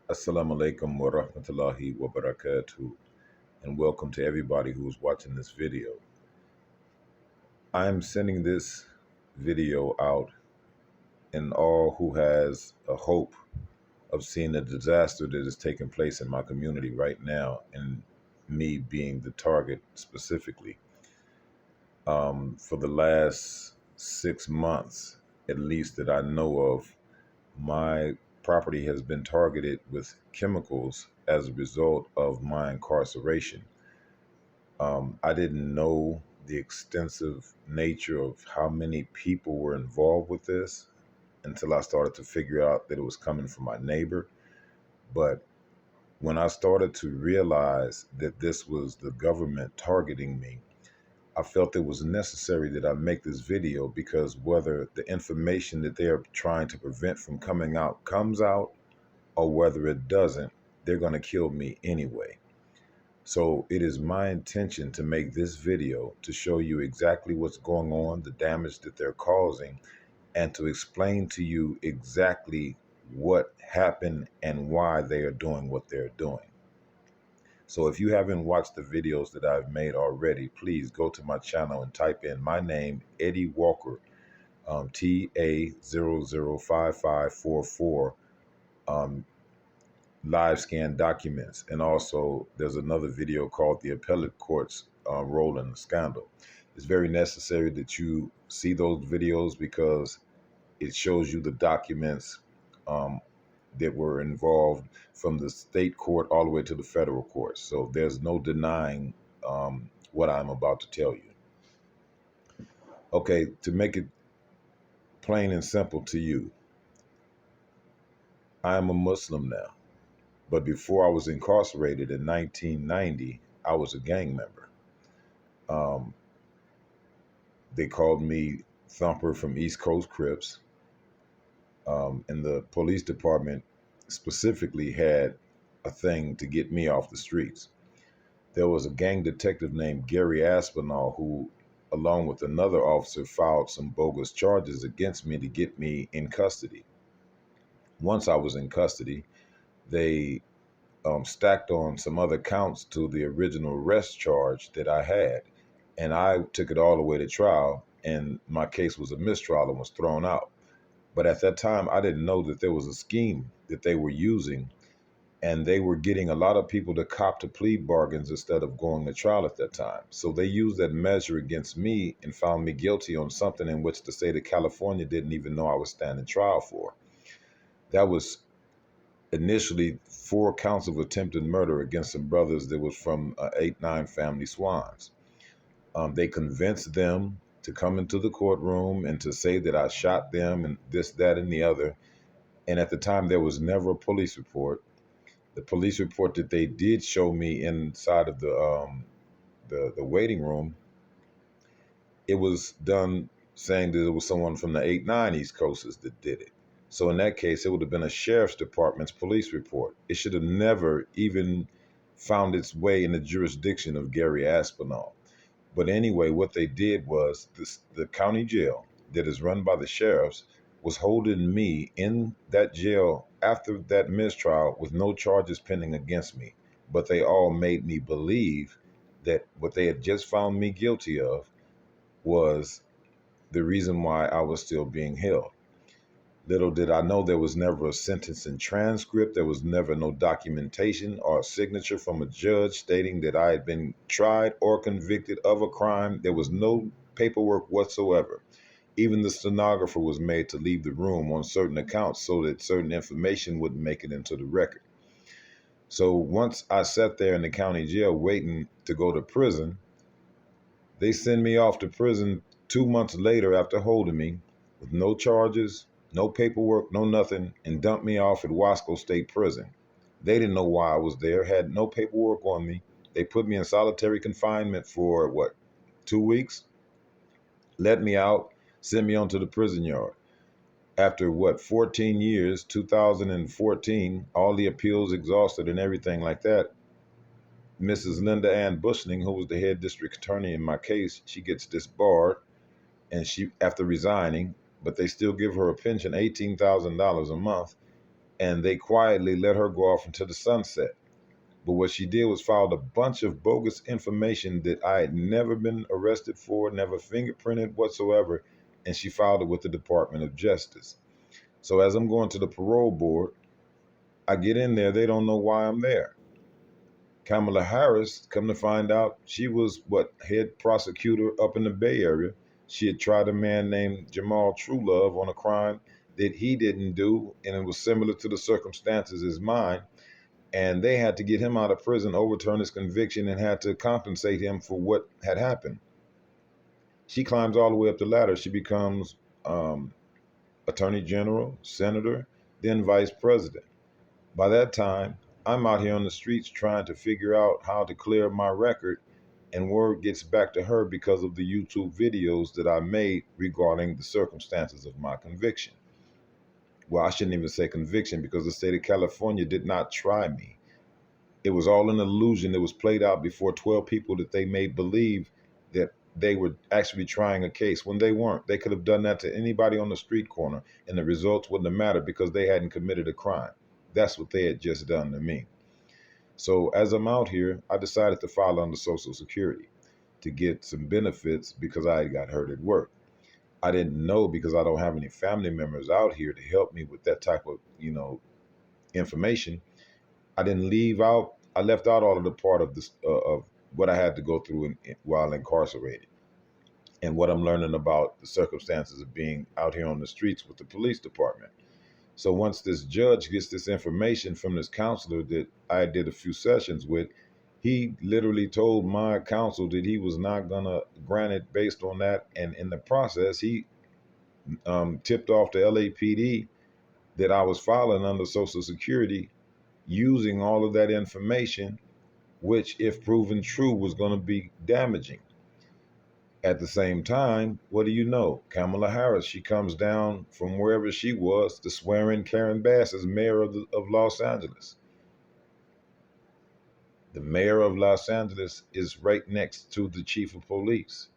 Assalamu alaikum wa rahmatullahi wa barakatuh, and welcome to everybody who is watching this video. I'm sending this video out in all who has a hope of seeing the disaster that is taking place in my community right now, and me being the target specifically. For the last 6 months, at least that I know of, my property has been targeted with chemicals as a result of my incarceration. I didn't know the extensive nature of how many people were involved with this until I started to figure out that it was coming from my neighbor. But when I started to realize that this was the government targeting me, I felt it was necessary that I make this video, because whether the information that they are trying to prevent from coming out comes out or whether it doesn't, they're going to kill me anyway. So it is my intention to make this video to show you exactly what's going on, the damage that they're causing, and to explain to you exactly what happened and why they are doing what they're doing. So if you haven't watched the videos that I've made already, please go to my channel and type in my name, Eddie Walker, TA005544, live scan documents. And also there's another video called the appellate court's role in the scandal. It's very necessary that you see those videos, because it shows you the documents that were involved from the state court all the way to the federal court. So there's no denying what I'm about to tell you. Okay, to make it plain and simple to you, I am a Muslim now. But before I was incarcerated in 1990, I was a gang member. Um, they called me Thumper from East Coast Crips. And the police department specifically had a thing to get me off the streets. There was a gang detective named Gary Aspinall who, along with another officer, filed some bogus charges against me to get me in custody. Once I was in custody, they stacked on some other counts to the original arrest charge that I had. And I took it all the way to trial, and my case was a mistrial and was thrown out. But at that time, I didn't know that there was a scheme that they were using, and they were getting a lot of people to cop to plea bargains instead of going to trial at that time. So they used that measure against me and found me guilty on something in which the state of California didn't even know I was standing trial for. That was initially 4 counts of attempted murder against some brothers that was from 8-9 family Swans. They convinced them to come into the courtroom and to say that I shot them and this, that, and the other. And at the time, there was never a police report. The police report that they did show me inside of the waiting room, it was done saying that it was someone from the 8-9 East Coasters that did it. So in that case, it would have been a sheriff's department's police report. It should have never even found its way in the jurisdiction of Gary Aspinall. But anyway, what they did was the county jail that is run by the sheriffs was holding me in that jail after that mistrial with no charges pending against me. But they all made me believe that what they had just found me guilty of was the reason why I was still being held. Little did I know there was never a sentencing transcript. There was never no documentation or a signature from a judge stating that I had been tried or convicted of a crime. There was no paperwork whatsoever. Even the stenographer was made to leave the room on certain accounts so that certain information wouldn't make it into the record. So once I sat there in the county jail waiting to go to prison, they send me off to prison 2 months later after holding me with no charges, no paperwork, no nothing, and dumped me off at Wasco State Prison. They didn't know why I was there, had no paperwork on me. They put me in solitary confinement for, 2 weeks? Let me out, sent me onto the prison yard. After 14 years, 2014, all the appeals exhausted and everything like that, Mrs. Linda Ann Bushling, who was the head district attorney in my case, she gets disbarred, and she, after resigning, but they still give her a pension, $18,000 a month. and they quietly let her go off into the sunset. But what she did was filed a bunch of bogus information that I had never been arrested for, never fingerprinted whatsoever, and she filed it with the Department of Justice. So as I'm going to the parole board, I get in there, they don't know why I'm there. Kamala Harris, come to find out, she was what, head prosecutor up in the Bay Area. She had tried a man named Jamal Truelove on a crime that he didn't do, and it was similar to the circumstances as mine. And they had to get him out of prison, overturn his conviction, and had to compensate him for what had happened. She climbs all the way up the ladder. She becomes attorney general, senator, then vice president. By that time, I'm out here on the streets trying to figure out how to clear my record, and word gets back to her because of the YouTube videos that I made regarding the circumstances of my conviction. Well, I shouldn't even say conviction because the state of California did not try me. It was all an illusion that was played out before 12 people that they made believe that they were actually trying a case when they weren't. They could have done that to anybody on the street corner and the results wouldn't have mattered because they hadn't committed a crime. That's what they had just done to me. So as I'm out here, I decided to file under Social Security to get some benefits because I got hurt at work. I didn't know because I don't have any family members out here to help me with that type of, information. I didn't leave out. I left out all of the part of this of what I had to go through while incarcerated, and what I'm learning about the circumstances of being out here on the streets with the police department. So once this judge gets this information from this counselor that I did a few sessions with, he literally told my counsel that he was not gonna grant it based on that, and in the process, he tipped off the L.A.P.D that I was filing under Social Security using all of that information, which, if proven true, was going to be damaging. At the same time, what do you know? Kamala Harris, she comes down from wherever she was to swear in Karen Bass as mayor of Los Angeles. The mayor of Los Angeles is right next to the chief of police.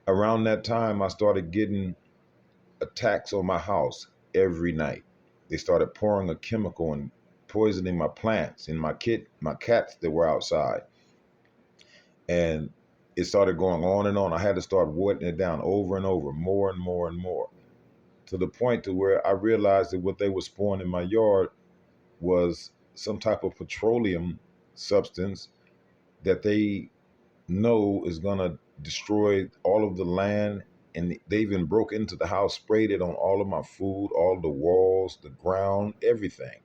Around that time, I started getting attacks on my house every night. They started pouring a chemical and poisoning my plants and my cats that were outside. And it started going on and on. I had to start watering it down over and over, more and more and more, to the point to where I realized that what they were pouring in my yard was some type of petroleum substance that they know is going to destroy all of the land. And they even broke into the house, sprayed it on all of my food, all the walls, the ground, everything.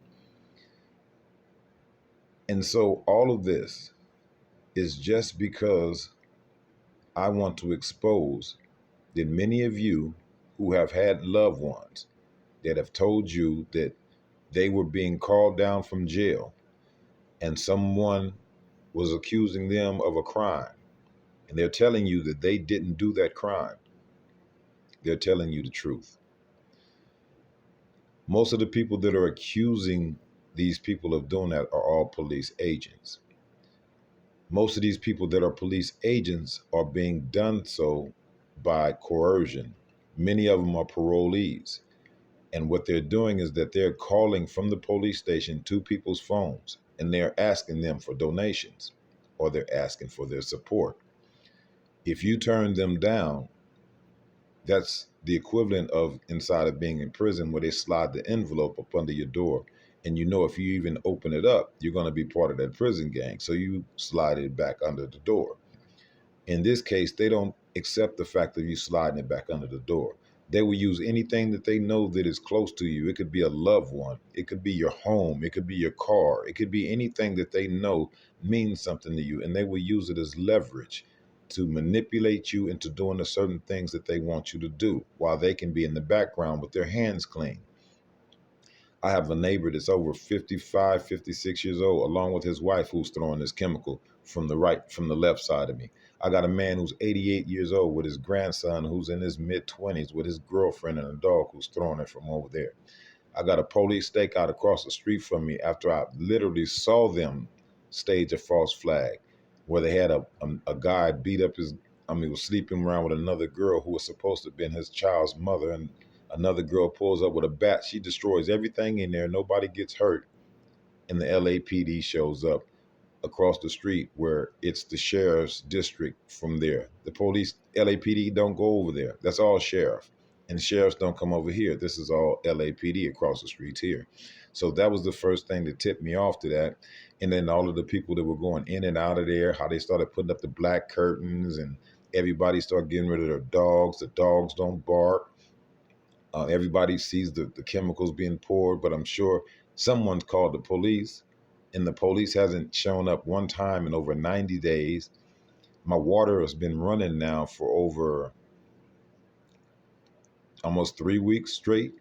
And so all of this is just because I want to expose that many of you who have had loved ones that have told you that they were being called down from jail and someone was accusing them of a crime, and they're telling you that they didn't do that crime. They're telling you the truth. Most of the people that are accusing these people of doing that are all police agents. Most of these people that are police agents are being done so by coercion. Many of them are parolees. And what they're doing is that they're calling from the police station to people's phones and they're asking them for donations or they're asking for their support. If you turn them down, that's the equivalent of inside of being in prison where they slide the envelope up under your door. And you know, if you even open it up, you're going to be part of that prison gang. So you slide it back under the door. In this case, they don't accept the fact that you sliding it back under the door. They will use anything that they know that is close to you. It could be a loved one. It could be your home. It could be your car. It could be anything that they know means something to you. And they will use it as leverage to manipulate you into doing the certain things that they want you to do while they can be in the background with their hands clean. I have a neighbor that's over 55, 56 years old, along with his wife, who's throwing this chemical from the left side of me. I got a man who's 88 years old with his grandson who's in his mid-20s with his girlfriend and a dog who's throwing it from over there. I got a police stakeout across the street from me after I literally saw them stage a false flag where they had a guy beat up was sleeping around with another girl who was supposed to have been his child's mother, and Another girl pulls up with a bat. She destroys everything in there. Nobody gets hurt. And the LAPD shows up across the street where it's the sheriff's district from there. The police, LAPD don't go over there. That's all sheriff. And sheriffs don't come over here. This is all LAPD across the streets here. So that was the first thing that tipped me off to that. And then all of the people that were going in and out of there, how they started putting up the black curtains and everybody started getting rid of their dogs. The dogs don't bark. Everybody sees the chemicals being poured, but I'm sure someone's called the police, and the police hasn't shown up one time in over 90 days. My water has been running now for over almost 3 weeks straight,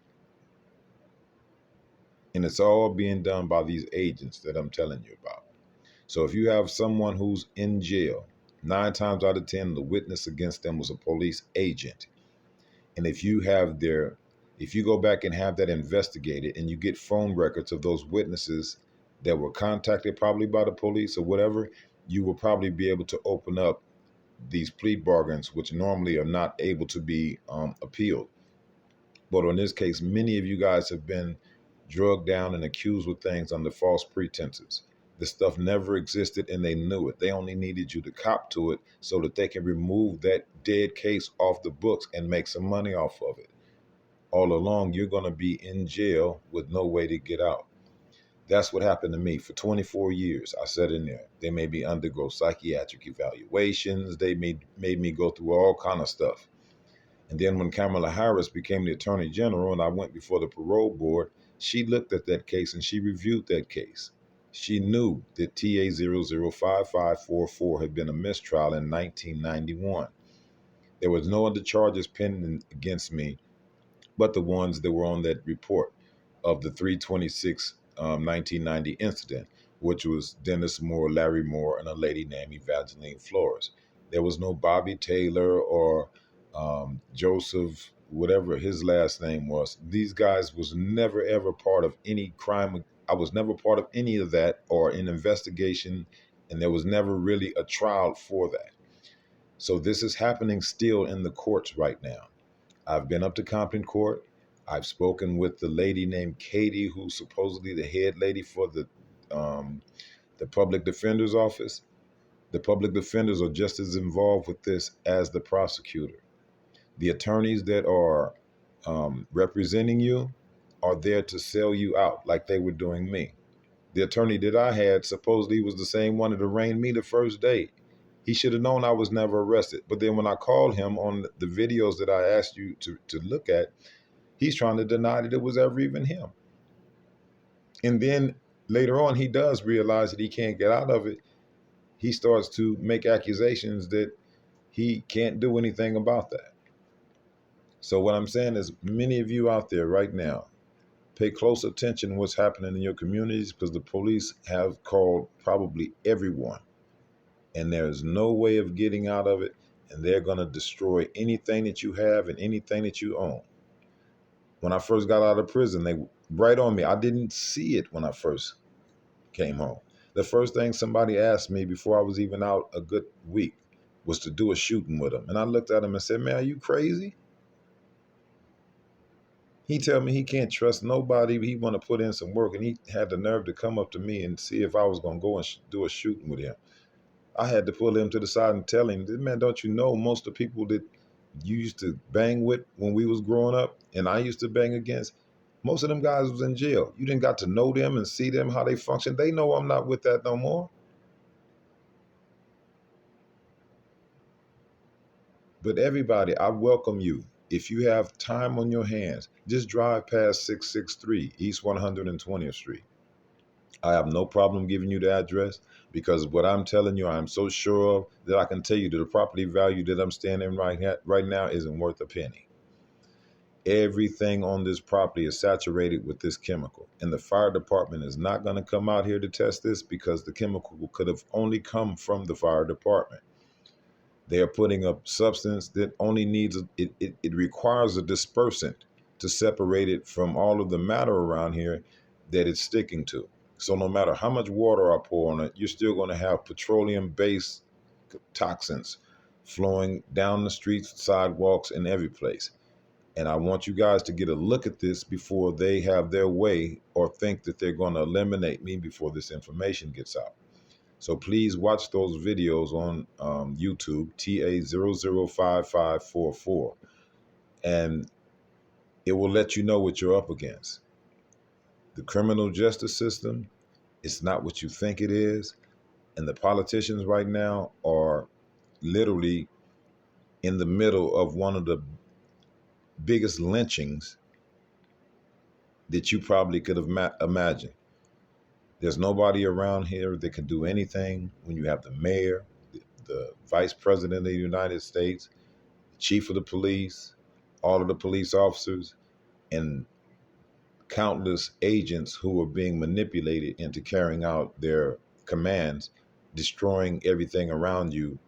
and it's all being done by these agents that I'm telling you about. So if you have someone who's in jail, 9 times out of 10, the witness against them was a police agent. And if you go back and have that investigated and you get phone records of those witnesses that were contacted probably by the police or whatever, you will probably be able to open up these plea bargains, which normally are not able to be appealed. But in this case, many of you guys have been drugged down and accused with things under false pretenses. This stuff never existed and they knew it. They only needed you to cop to it so that they can remove that dead case off the books and make some money off of it. All along, you're going to be in jail with no way to get out. That's what happened to me. For 24 years, I sat in there. They made me undergo psychiatric evaluations. They made me go through all kind of stuff. And then when Kamala Harris became the Attorney General and I went before the parole board, she looked at that case and she reviewed that case. She knew that TA005544 had been a mistrial in 1991. There was no other charges pending against me but the ones that were on that report of the 326 1990 incident, which was Dennis Moore, Larry Moore, and a lady named Evangeline Flores. There was no Bobby Taylor or Joseph, whatever his last name was. These guys was never ever part of any crime. I was never part of any of that or an investigation, and there was never really a trial for that. So this is happening still in the courts right now. I've been up to Compton Court. I've spoken with the lady named Katie, who's supposedly the head lady for the public defender's office. The public defenders are just as involved with this as the prosecutor. The attorneys that are representing you are there to sell you out like they were doing me. The attorney that I had supposedly was the same one that arraigned me the first day. He should have known I was never arrested. But then when I called him on the videos that I asked you to look at, he's trying to deny that it was ever even him. And then later on, he does realize that he can't get out of it. He starts to make accusations that he can't do anything about that. So what I'm saying is many of you out there right now, pay close attention to what's happening in your communities because the police have called probably everyone. And there's no way of getting out of it. And they're going to destroy anything that you have and anything that you own. When I first got out of prison, they right on me. I didn't see it when I first came home. The first thing somebody asked me before I was even out a good week was to do a shooting with him. And I looked at him and said, man, are you crazy? He tell me he can't trust nobody. He want to put in some work. And he had the nerve to come up to me and see if I was going to go and do a shooting with him. I had to pull him to the side and tell him, man, don't you know most of the people that you used to bang with when we was growing up and I used to bang against, most of them guys was in jail. You didn't got to know them and see them, how they function. They know I'm not with that no more. But everybody, I welcome you. If you have time on your hands, just drive past 663 East 120th Street. I have no problem giving you the address because what I'm telling you, I'm so sure of that I can tell you that the property value that I'm standing right now isn't worth a penny. Everything on this property is saturated with this chemical. And the fire department is not going to come out here to test this because the chemical could have only come from the fire department. They are putting up substance that only needs, it requires a dispersant to separate it from all of the matter around here that it's sticking to. So no matter how much water I pour on it, you're still going to have petroleum-based toxins flowing down the streets, sidewalks, and every place. And I want you guys to get a look at this before they have their way or think that they're going to eliminate me before this information gets out. So please watch those videos on YouTube, TA005544, and it will let you know what you're up against. The criminal justice system is not what you think it is. And the politicians right now are literally in the middle of one of the biggest lynchings that you probably could have imagined. There's nobody around here that can do anything when you have the mayor, the vice president of the United States, the chief of the police, all of the police officers, and countless agents who are being manipulated into carrying out their commands, destroying everything around you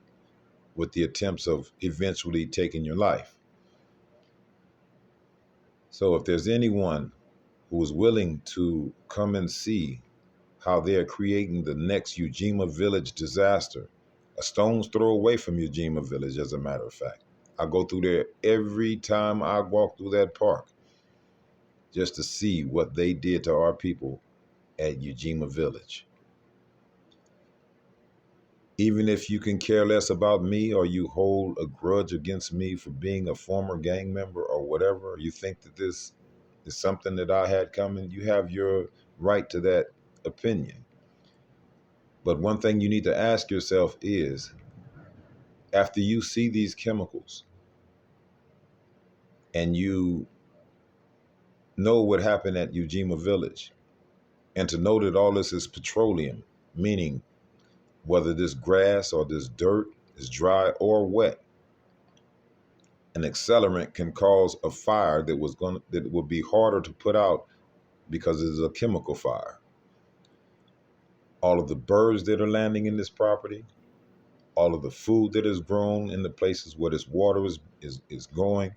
with the attempts of eventually taking your life. So if there's anyone who is willing to come and see how they're creating the next Ujima Village disaster, a stone's throw away from Ujima Village, as a matter of fact. I go through there every time I walk through that park just to see what they did to our people at Ujima Village. Even if you can care less about me, or you hold a grudge against me for being a former gang member or whatever, you think that this is something that I had coming, you have your right to that opinion. But one thing you need to ask yourself is, after you see these chemicals and you know what happened at Ujima Village, and to know that all this is petroleum, meaning whether this grass or this dirt is dry or wet, an accelerant can cause a fire that would be harder to put out because it is a chemical fire. All of the birds that are landing in this property, all of the food that is grown in the places where this water is going,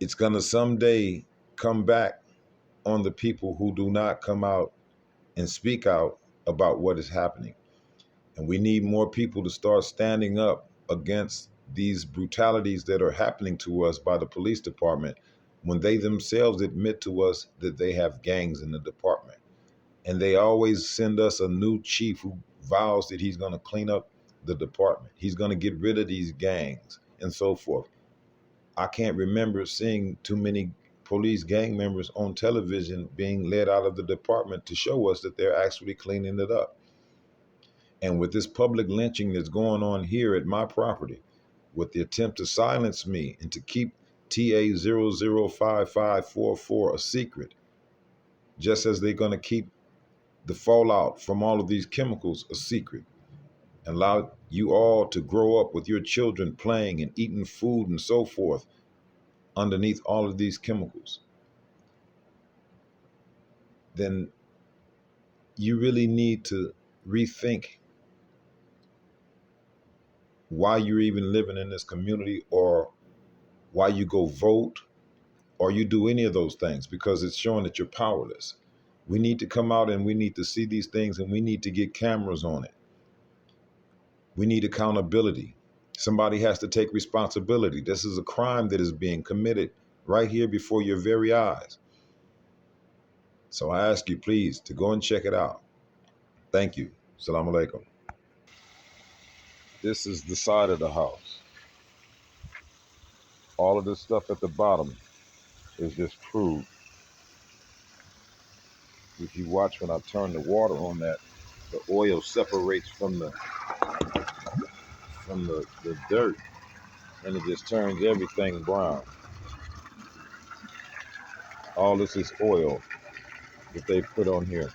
it's going to someday come back on the people who do not come out and speak out about what is happening. And we need more people to start standing up against these brutalities that are happening to us by the police department, when they themselves admit to us that they have gangs in the department. And they always send us a new chief who vows that he's going to clean up the department. He's going to get rid of these gangs and so forth. I can't remember seeing too many police gang members on television being led out of the department to show us that they're actually cleaning it up. And with this public lynching that's going on here at my property, with the attempt to silence me and to keep TA005544 a secret, just as they're going to keep the fallout from all of these chemicals a secret, and allow you all to grow up with your children playing and eating food and so forth underneath all of these chemicals, then you really need to rethink why you're even living in this community, or why you go vote, or you do any of those things, because it's showing that you're powerless. We need to come out and we need to see these things, and we need to get cameras on it. We need accountability. Somebody has to take responsibility. This is a crime that is being committed right here before your very eyes. So I ask you, please, to go and check it out. Thank you. Assalamu alaikum. This is the side of the house. All of this stuff at the bottom is just crude. If you watch when I turn the water on that, the oil separates from the dirt, and it just turns everything brown. All this is oil that they put on here.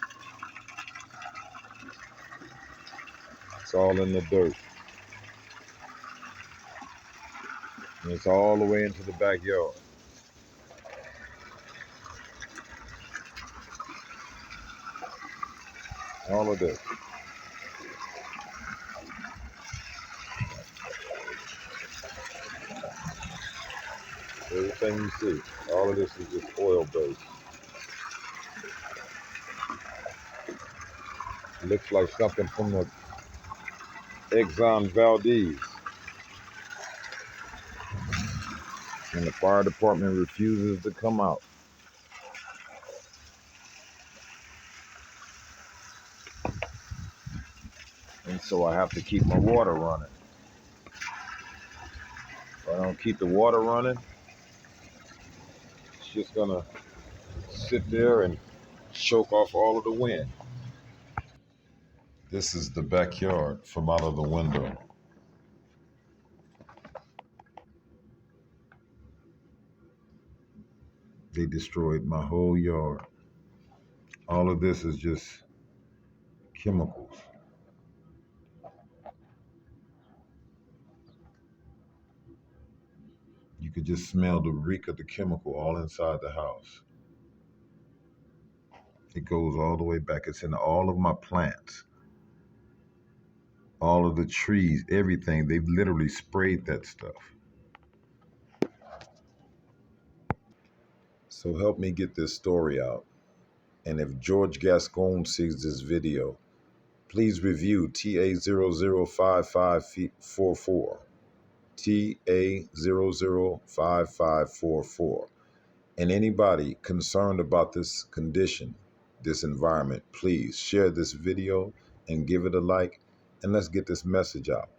It's all in the dirt. And it's all the way into the backyard. All of this. Everything you see, all of this is just oil based. It looks like something from the Exxon Valdez. and the fire department refuses to come out. And so I have to keep my water running. If I don't keep the water running, it's just gonna sit there and choke off all of the wind. This is the backyard from out of the window. They destroyed my whole yard. All of this is just chemicals. You could just smell the reek of the chemical all inside the house. It goes all the way back. It's in all of my plants, all of the trees, everything. They've literally sprayed that stuff. So help me get this story out. And if George Gascon sees this video, please review TA005544. TA005544. And anybody concerned about this condition, this environment, please share this video and give it a like, and let's get this message out.